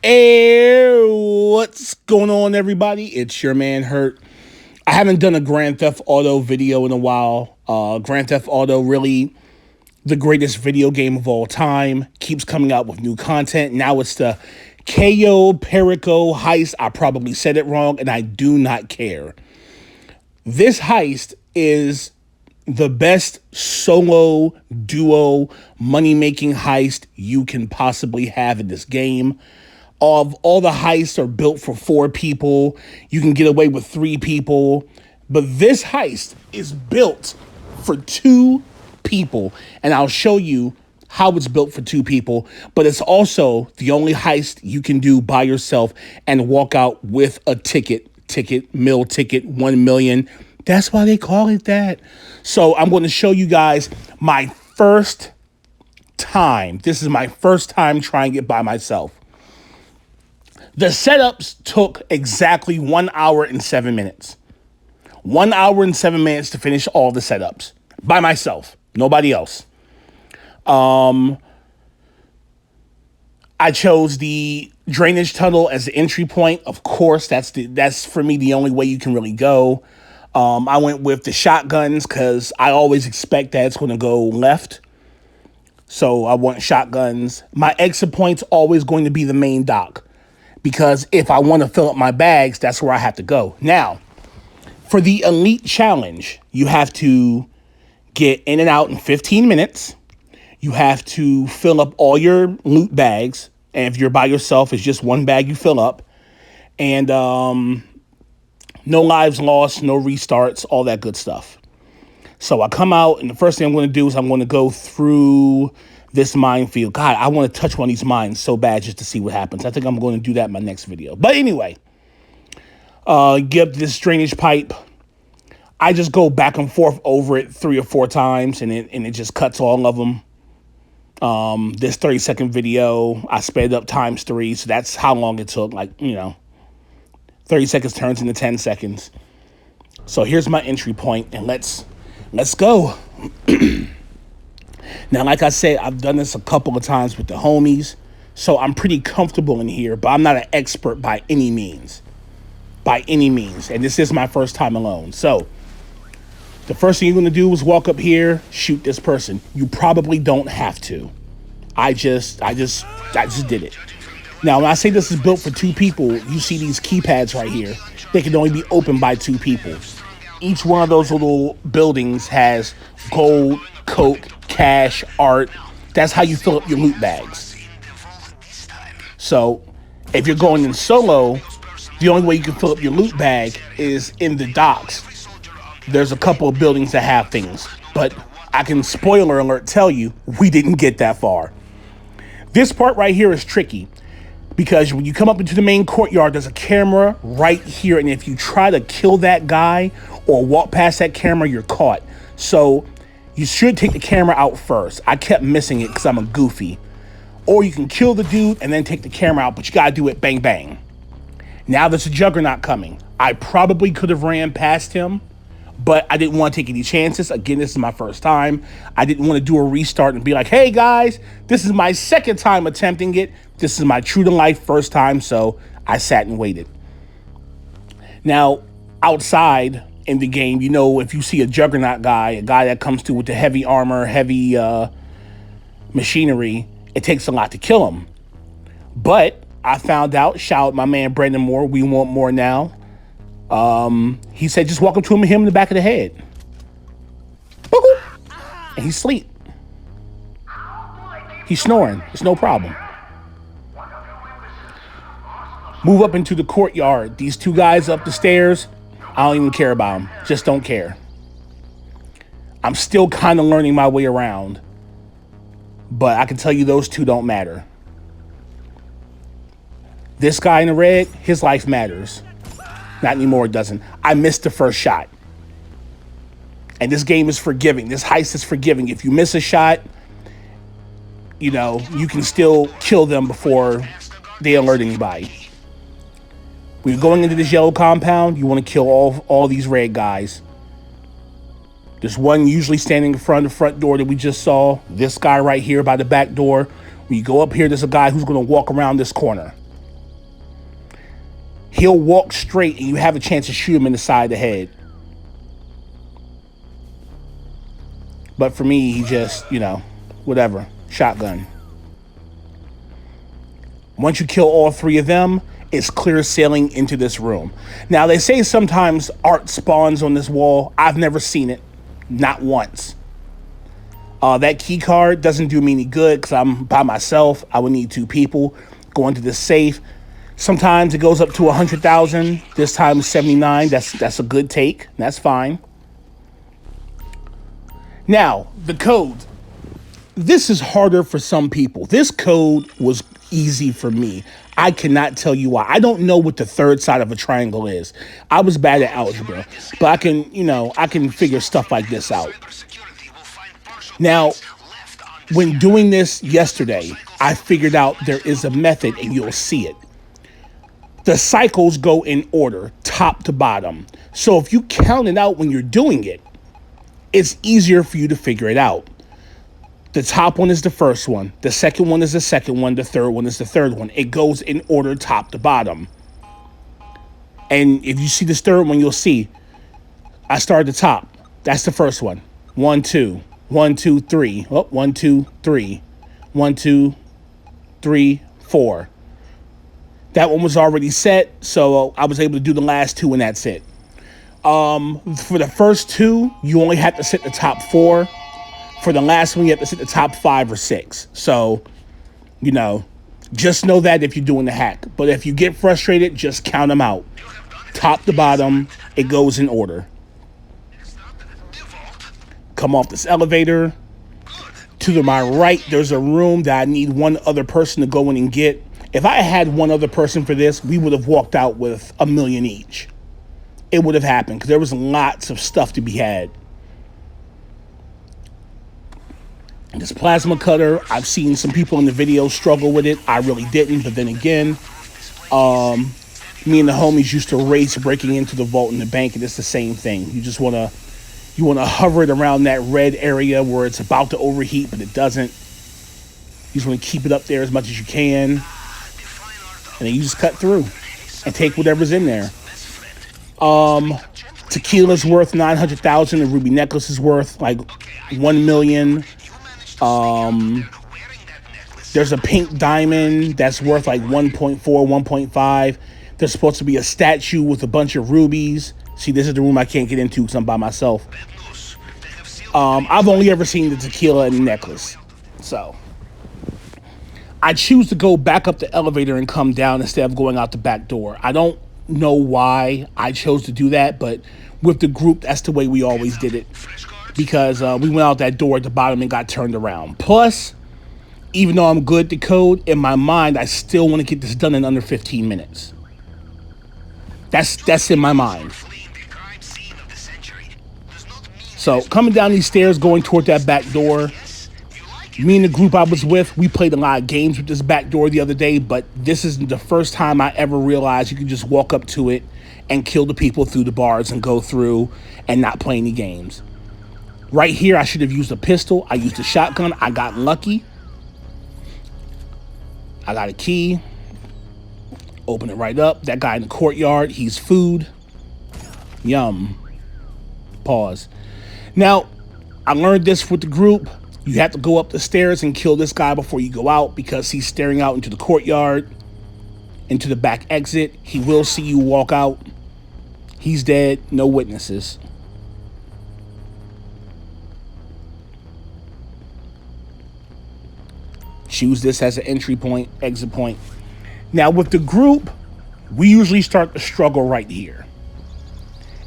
Hey, what's going on, everybody? It's your man Hurt. I haven't done a Grand Theft Auto video in a while. Grand Theft Auto, really the greatest video game of all time, keeps coming out with new content. Now it's the Cayo Perico Heist. I probably said it wrong, and I do not care. This heist is the best solo duo money making heist you can possibly have in this game. Of all the heists are built for 4 people. You can get away with 3 people. But this heist is built for 2 people. And I'll show you how it's built for 2 people. But it's also the only heist you can do by yourself and walk out with a ticket, meal ticket, 1 million. That's why they call it that. So I'm going to show you guys my first time. This is my first time trying it by myself. The setups took exactly 1 hour and 7 minutes. 1 hour and 7 minutes to finish all the setups by myself, nobody else. I chose the drainage tunnel as the entry point. Of course, that's for me the only way you can really go. I went with the shotguns because I always expect that it's going to go left. So I want shotguns. My exit point's always going to be the main dock, because if I want to fill up my bags, that's where I have to go. Now, for the Elite Challenge, you have to get in and out in 15 minutes. You have to fill up all your loot bags. And if you're by yourself, it's just 1 bag you fill up. And no lives lost, no restarts, all that good stuff. So I come out, and the first thing I'm going to do is I'm going to go through this minefield. God, I want to touch one of these mines so bad just to see what happens. I think I'm going to do that in my next video. But anyway, get up this drainage pipe. I just go back and forth over it 3 or 4 times, and it just cuts all of them. This 30-second video, I sped up times 3, so that's how long it took. 30 seconds turns into 10 seconds. So here's my entry point, and let's go. Now, like I said, I've done this a couple of times with the homies, so I'm pretty comfortable in here, but I'm not an expert by any means. By any means. And this is my first time alone. So the first thing you're going to do is walk up here, shoot this person. You probably don't have to. I just did it. Now, when I say this is built for 2 people, you see these keypads right here. They can only be opened by 2 people. Each one of those little buildings has gold, coke, cash, art. That's how you fill up your loot bags. So if you're going in solo, the only way you can fill up your loot bag is in the docks. There's a couple of buildings that have things, but I can, spoiler alert, tell you, we didn't get that far. This part right here is tricky, because when you come up into the main courtyard, there's a camera right here, and if you try to kill that guy or walk past that camera, you're caught. So you should take the camera out first. I kept missing it because I'm a goofy. Or you can kill the dude and then take the camera out, but you gotta do it bang bang. Now there's a juggernaut coming. I probably could have ran past him, but I didn't want to take any chances. Again, this is my first time. I didn't want to do a restart and be like, hey guys, this is my second time attempting it. This is my true to life first time, so I sat and waited. Now, outside in the game, if you see a juggernaut guy, a guy that comes through with the heavy armor, heavy machinery, it takes a lot to kill him. But I found out, shout out my man Brandon Moore, we want more now. He said just walk up to him and hit him in the back of the head. And he's asleep. He's snoring. It's no problem. Move up into the courtyard. These 2 guys up the stairs, I don't even care about them. Just don't care. I'm still kind of learning my way around, but I can tell you those 2 don't matter. This guy in the red, his life matters. Not anymore, it doesn't. I missed the first shot. And this game is forgiving. This heist is forgiving. If you miss a shot, you can still kill them before they alert anybody. When you're going into this yellow compound, you want to kill all these red guys. There's one usually standing in front of the front door that we just saw. This guy right here by the back door. When you go up here, there's a guy who's going to walk around this corner. He'll walk straight and you have a chance to shoot him in the side of the head. But for me, he just, whatever, shotgun. Once you kill all three of them, it's clear sailing into this room. Now, they say sometimes art spawns on this wall. I've never seen it, not once. That key card doesn't do me any good because I'm by myself. I would need two people. Go into the safe. Sometimes it goes up to 100,000. This time 79. That's a good take. That's fine. Now, the code. This is harder for some people. This code was easy for me. I cannot tell you why. I don't know what the third side of a triangle is. I was bad at algebra, but I can figure stuff like this out. Now, when doing this yesterday, I figured out there is a method and you'll see it. The cycles go in order, top to bottom. So if you count it out when you're doing it, it's easier for you to figure it out. The top one is the first one. The second one is the second one. The third one is the third one. It goes in order, top to bottom. And if you see this third one, you'll see I start at the top. That's the first one. 1, 2. 1, 2, 3. Oh, 1, 2, 3. 1, 2, 3, 4. That one was already set, so I was able to do the last two, and that's it. For the first two, you only have to set the top 4. For the last one, you have to set the top 5 or 6. So, just know that if you're doing the hack. But if you get frustrated, just count them out. Top to bottom, it goes in order. Come off this elevator. To my right, there's a room that I need one other person to go in and get. If I had one other person for this, we would have walked out with $1 million each. It would have happened because there was lots of stuff to be had. This plasma cutter, I've seen some people in the video struggle with it. I really didn't, but then again, me and the homies used to race breaking into the vault in the bank, and it's the same thing. You just want to hover it around that red area where it's about to overheat, but it doesn't. You just want to keep it up there as much as you can, and then you just cut through and take whatever's in there. Tequila's worth 900,000. The ruby necklace is worth like 1 million. There's a pink diamond that's worth like 1.4, 1.5. There's supposed to be a statue with a bunch of rubies. See, this is the room I can't get into because I'm by myself. I've only ever seen the tequila and the necklace. So I choose to go back up the elevator and come down instead of going out the back door. I don't know why I chose to do that, but with the group, that's the way we always did it. Because we went out that door at the bottom and got turned around. Plus, even though I'm good at the code, in my mind, I still want to get this done in under 15 minutes. That's in my mind. So, coming down these stairs, going toward that back door, me and the group I was with, we played a lot of games with this back door the other day, but this is the first time I ever realized you can just walk up to it and kill the people through the bars and go through and not play any games. Right here, I should have used a pistol. I used a shotgun. I got lucky. I got a key. Open it right up. That guy in the courtyard, he's food. Yum. Pause. Now, I learned this with the group. You have to go up the stairs and kill this guy before you go out because he's staring out into the courtyard, into the back exit. He will see you walk out. He's dead. No witnesses. Choose this as an entry point, exit point. Now with the group, we usually start the struggle right here.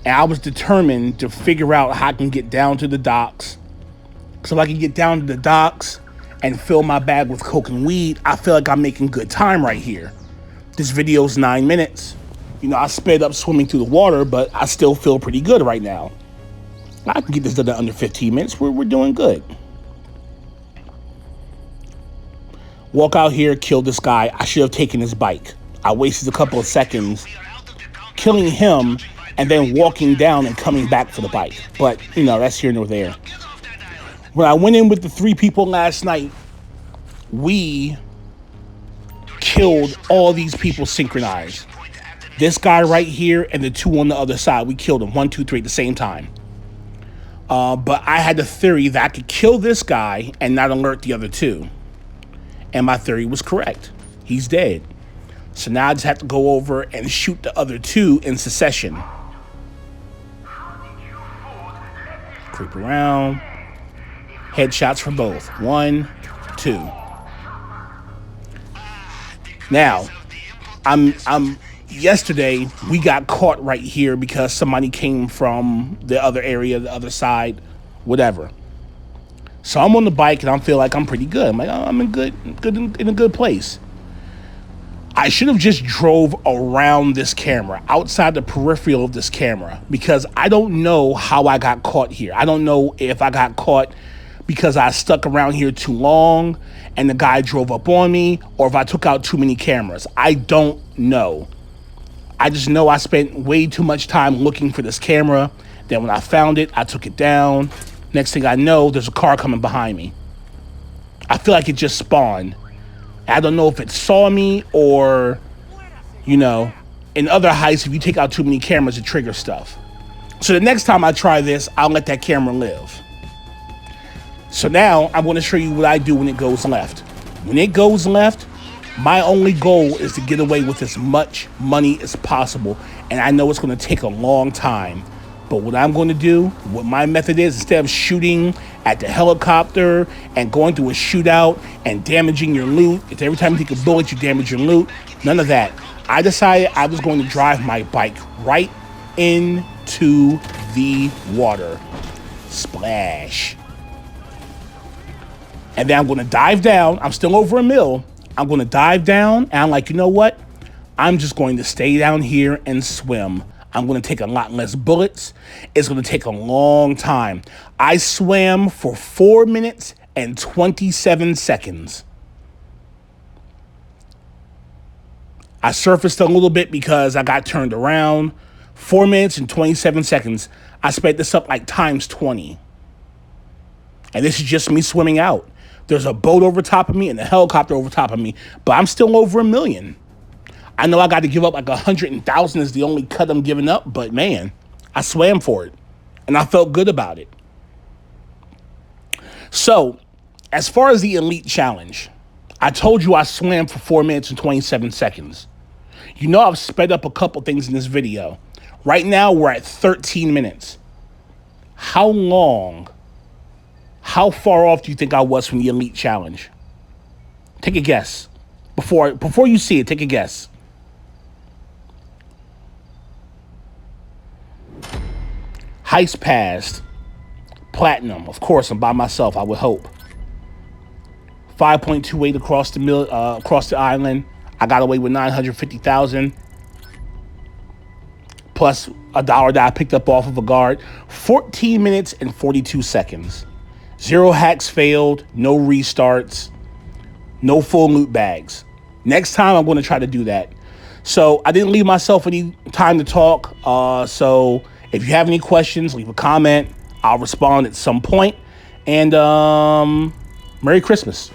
And I was determined to figure out how I can get down to the docks. So if I can get down to the docks and fill my bag with coke and weed, I feel like I'm making good time right here. This video's 9 minutes. I sped up swimming through the water, but I still feel pretty good right now. I can get this done in under 15 minutes. We're doing good. Walk out here, kill this guy. I should have taken his bike. I wasted a couple of seconds killing him and then walking down and coming back for the bike. But, that's here nor there. When I went in with the 3 people last night, we killed all these people synchronized. This guy right here and the two on the other side, we killed them 1, 2, 3 at the same time. But I had the theory that I could kill this guy and not alert the other two. And my theory was correct. He's dead. So now I just have to go over and shoot the other two in succession. Creep around. Headshots for both. 1, 2. Now, yesterday we got caught right here because somebody came from the other area, the other side, whatever. So I'm on the bike and I feel like I'm pretty good. I'm like, oh, I'm in a good place. I should have just drove around this camera, outside the peripheral of this camera, because I don't know how I got caught here. I don't know if I got caught because I stuck around here too long and the guy drove up on me, or if I took out too many cameras. I don't know. I just know I spent way too much time looking for this camera. Then when I found it, I took it down. Next thing I know, there's a car coming behind me. I feel like it just spawned. I don't know if it saw me or, you know, in other heists, if you take out too many cameras, it triggers stuff. So the next time I try this, I'll let that camera live. So now I'm going to show you what I do when it goes left. When it goes left, my only goal is to get away with as much money as possible. And I know it's going to take a long time. But what I'm going to do, what my method is, instead of shooting at the helicopter and going through a shootout and damaging your loot, if every time you take a bullet you damage your loot, none of that. I decided I was going to drive my bike right into the water. Splash. And then I'm going to dive down. I'm still over a mil. I'm going to dive down and I'm like, you know what? I'm just going to stay down here and swim. I'm going to take a lot less bullets. It's going to take a long time. I swam for 4 minutes and 27 seconds. I surfaced a little bit because I got turned around. 4 minutes and 27 seconds. I sped this up like times 20. And this is just me swimming out. There's a boat over top of me and a helicopter over top of me, but I'm still over 1 million. I know I got to give up like 100,000 is the only cut I'm giving up, but man, I swam for it and I felt good about it. So as far as the elite challenge, I told you I swam for 4 minutes and 27 seconds. You know, I've sped up a couple things in this video. Right now we're at 13 minutes. How far off do you think I was from the elite challenge? Take a guess. Before you see it, take a guess. Heist passed. Platinum. Of course, I'm by myself, I would hope. 5.28 across the island. I got away with 950,000. Plus $1 that I picked up off of a guard. 14 minutes and 42 seconds. 0 hacks failed. No restarts. No full loot bags. Next time, I'm going to try to do that. So I didn't leave myself any time to talk. So if you have any questions, leave a comment. I'll respond at some point. And Merry Christmas.